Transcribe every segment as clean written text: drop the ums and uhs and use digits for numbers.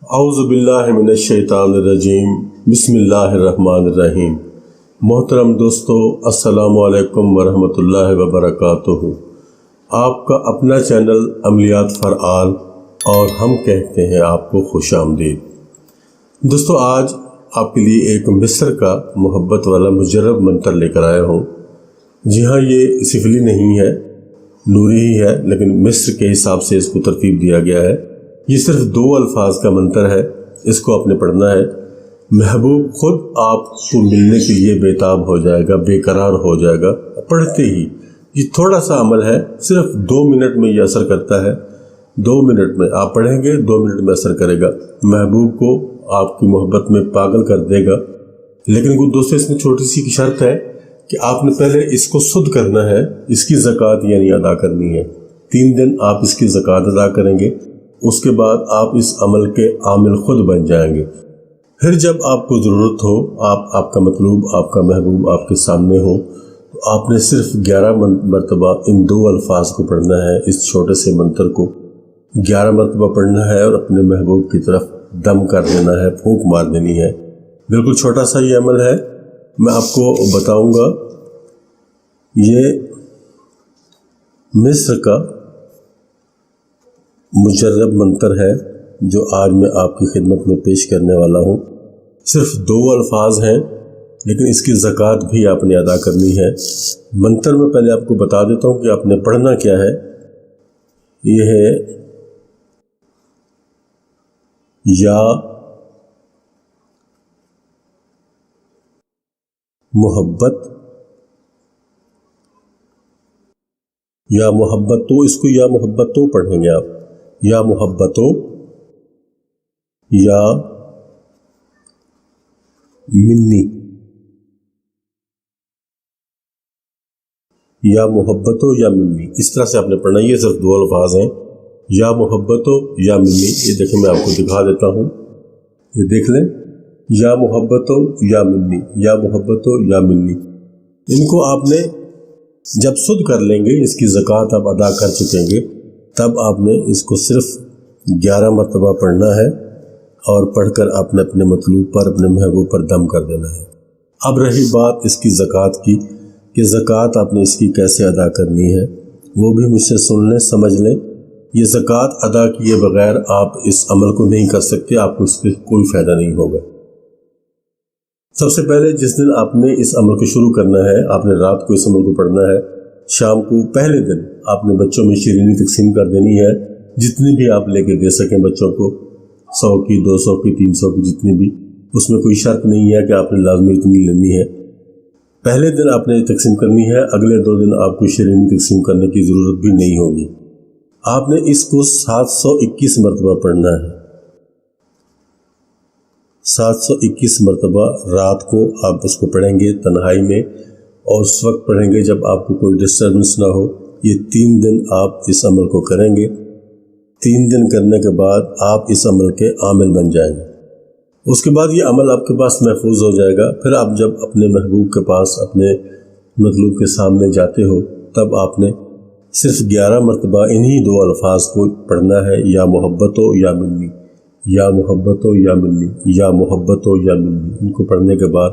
औज़ुबिल्लाहिमिनश्शैतानिर्रजीम बिस्मिल्लाहिर्रहमानिर्रहीम। मोहतरम दोस्तों, अस्सलामु अलैकुम वरहमतुल्लाहि वबरकातुहू। आपका अपना चैनल अमलियात फॉर ऑल और हम कहते हैं आपको खुश आमदीद। दोस्तों, आज आपके लिए एक मिस्र का मोहब्बत वाला मुजर्रब मंतर लेकर आया हूँ। जी हाँ, ये सिफली नहीं है, नूरी ही है, लेकिन मिस्र के हिसाब से इसको तरतीब दिया गया है। ये सिर्फ 2 अल्फाज का मंतर है, इसको आपने पढ़ना है। महबूब खुद आपको मिलने के लिए बेताब हो जाएगा, बेकरार हो जाएगा पढ़ते ही। ये थोड़ा सा अमल है, सिर्फ 2 मिनट में ये असर करता है। 2 मिनट में आप पढ़ेंगे, 2 मिनट में असर करेगा, महबूब को आपकी मोहब्बत में पागल कर देगा। लेकिन कुछ दोस्तों, इसमें छोटी सी की शर्त है कि आपने पहले इसको सुध करना है, इसकी ज़कात यानी अदा करनी है। 3 दिन आप इसकी ज़कात अदा करेंगे, उसके बाद आप इस अमल के आमिल खुद बन जाएंगे। फिर जब आपको ज़रूरत हो, आपका मतलूब, आपका महबूब आपके सामने हो, तो आपने सिर्फ 11 मरतबा इन 2 अल्फाज को पढ़ना है। इस छोटे से मंत्र को 11 मरतबा पढ़ना है और अपने महबूब की तरफ दम कर देना है, फूंक मार देनी है। बिल्कुल छोटा सा ये अमल है, मैं आपको बताऊंगा। ये मिस्र का मुजर्रब मंतर है जो आज मैं आपकी खिदमत में पेश करने वाला हूँ। सिर्फ 2 अल्फाज हैं, लेकिन इसकी ज़कात भी आपने अदा करनी है। मंतर में पहले आपको बता देता हूँ कि आपने पढ़ना क्या है। यह है या मोहब्बत, या मोहब्बतो, इसको या मोहब्बतो पढ़ेंगे आप, या मोहब्बतो, या मिन्नी, या मोहब्बतो या मिन्नी, इस तरह से आपने पढ़ना। ये सिर्फ 2 अल्फाज हैं, या मोहब्बतो या मिन्नी। ये देखें, मैं आपको दिखा देता हूँ, ये देख लें, या मोहब्बतो या मिन्नी, या मोहब्बतो या मिन्नी। इनको आपने जब सुध कर लेंगे, इसकी ज़कात आप अदा कर चुकेंगे, तब आपने इसको सिर्फ 11 मरतबा पढ़ना है और पढ़कर आपने अपने मतलूब पर, अपने महबूब पर दम कर देना है। अब रही बात इसकी ज़कात की, कि ज़कात आपने इसकी कैसे अदा करनी है, वो भी मुझसे सुन लें, समझ लें। ये ज़कात अदा किए बगैर आप इस अमल को नहीं कर सकते, आपको इस पर कोई फ़ायदा नहीं होगा। सबसे पहले जिस दिन आपने इस अमल को शुरू करना है, आपने रात को इस अमल को पढ़ना है। शाम को पहले दिन आपने बच्चों में शीरीनी तकसीम कर देनी है, जितनी भी आप लेके दे सकें बच्चों को, 100 की, 200 की, 300 की, जितनी भी। उसमें कोई शर्त नहीं है कि आपने लाजमी इतनी लेनी है। पहले दिन आपने तकसीम करनी है, अगले 2 दिन आपको शीरीनी तकसीम करने की ज़रूरत भी नहीं होगी। आपने इसको 721 मरतबा पढ़ना है। 721 मरतबा रात को आप उसको पढ़ेंगे तन्हाई में, और उस वक्त पढ़ेंगे जब आपको कोई डिस्टर्बेंस ना हो। ये 3 दिन आप इस अमल को करेंगे। 3 दिन करने के बाद आप इस अमल के आमिल बन जाएंगे। उसके बाद ये अमल आपके पास महफूज हो जाएगा। फिर आप जब अपने महबूब के पास, अपने मतलूब के सामने जाते हो, तब आपने सिर्फ 11 मरतबा इन्हीं 2 अल्फाज को पढ़ना है, या मोहब्बतो या मिन्नी, या मोहब्बतो या मिन्नी, या मोहब्बतो या मिन्नी। इनको पढ़ने के बाद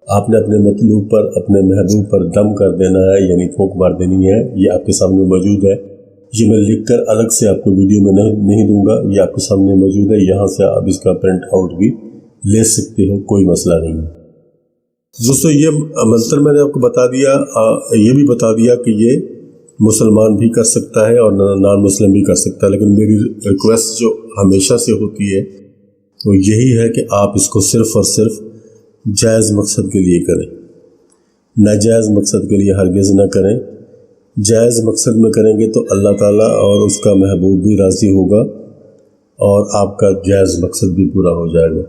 आपने अपने मतलूब पर, अपने महबूब पर दम कर देना है, यानी फूंक मार देनी है। ये आपके सामने मौजूद है। ये मैं लिखकर अलग से आपको वीडियो में नहीं दूंगा, ये आपके सामने मौजूद है। यहाँ से आप इसका प्रिंट आउट भी ले सकते हो, कोई मसला नहीं है। दोस्तों, ये मंत्र मैंने आपको बता दिया, ये भी बता दिया कि ये मुसलमान भी कर सकता है और नॉन मुस्लिम भी कर सकता है। लेकिन मेरी रिक्वेस्ट जो हमेशा से होती है वो यही है कि आप इसको सिर्फ़ और सिर्फ जायज़ मकसद के लिए करें, नाजायज़ मकसद के लिए हरगिज़ ना करें। जायज़ मकसद में करेंगे तो अल्लाह ताला और उसका महबूब भी राज़ी होगा और आपका जायज़ मकसद भी पूरा हो जाएगा।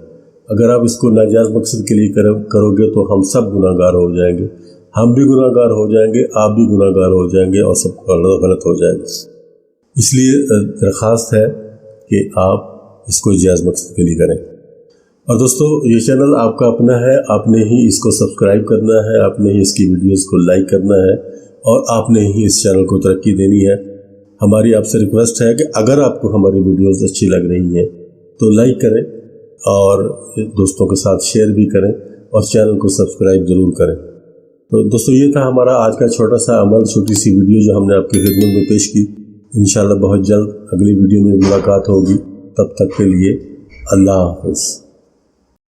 अगर आप इसको नाजायज़ मकसद के लिए करोगे तो हम सब गुनाहगार हो जाएंगे, हम भी गुनाहगार हो जाएंगे, आप भी गुनाहगार हो जाएंगे और सब गलत हो जाएगा। इसलिए दरख्वास्त है कि आप इसको जायज़ मकसद के लिए करें। और दोस्तों, ये चैनल आपका अपना है, आपने ही इसको सब्सक्राइब करना है, आपने ही इसकी वीडियोस को लाइक करना है और आपने ही इस चैनल को तरक्की देनी है। हमारी आपसे रिक्वेस्ट है कि अगर आपको हमारी वीडियोस अच्छी लग रही हैं تو لائک کریں اور دوستوں کے ساتھ شیئر بھی کریں اور چینل کو سبسکرائب ضرور کریں۔ تو دوستو یہ تھا ہمارا آج کا چھوٹا سا عمل، چھوٹی سی ویڈیو جو ہم نے آپ کی خدمت میں پیش کی۔ انشاءاللہ بہت جلد اگلی ویڈیو میں ملاقات ہوگی، تب تک کے لیے اللہ حافظ۔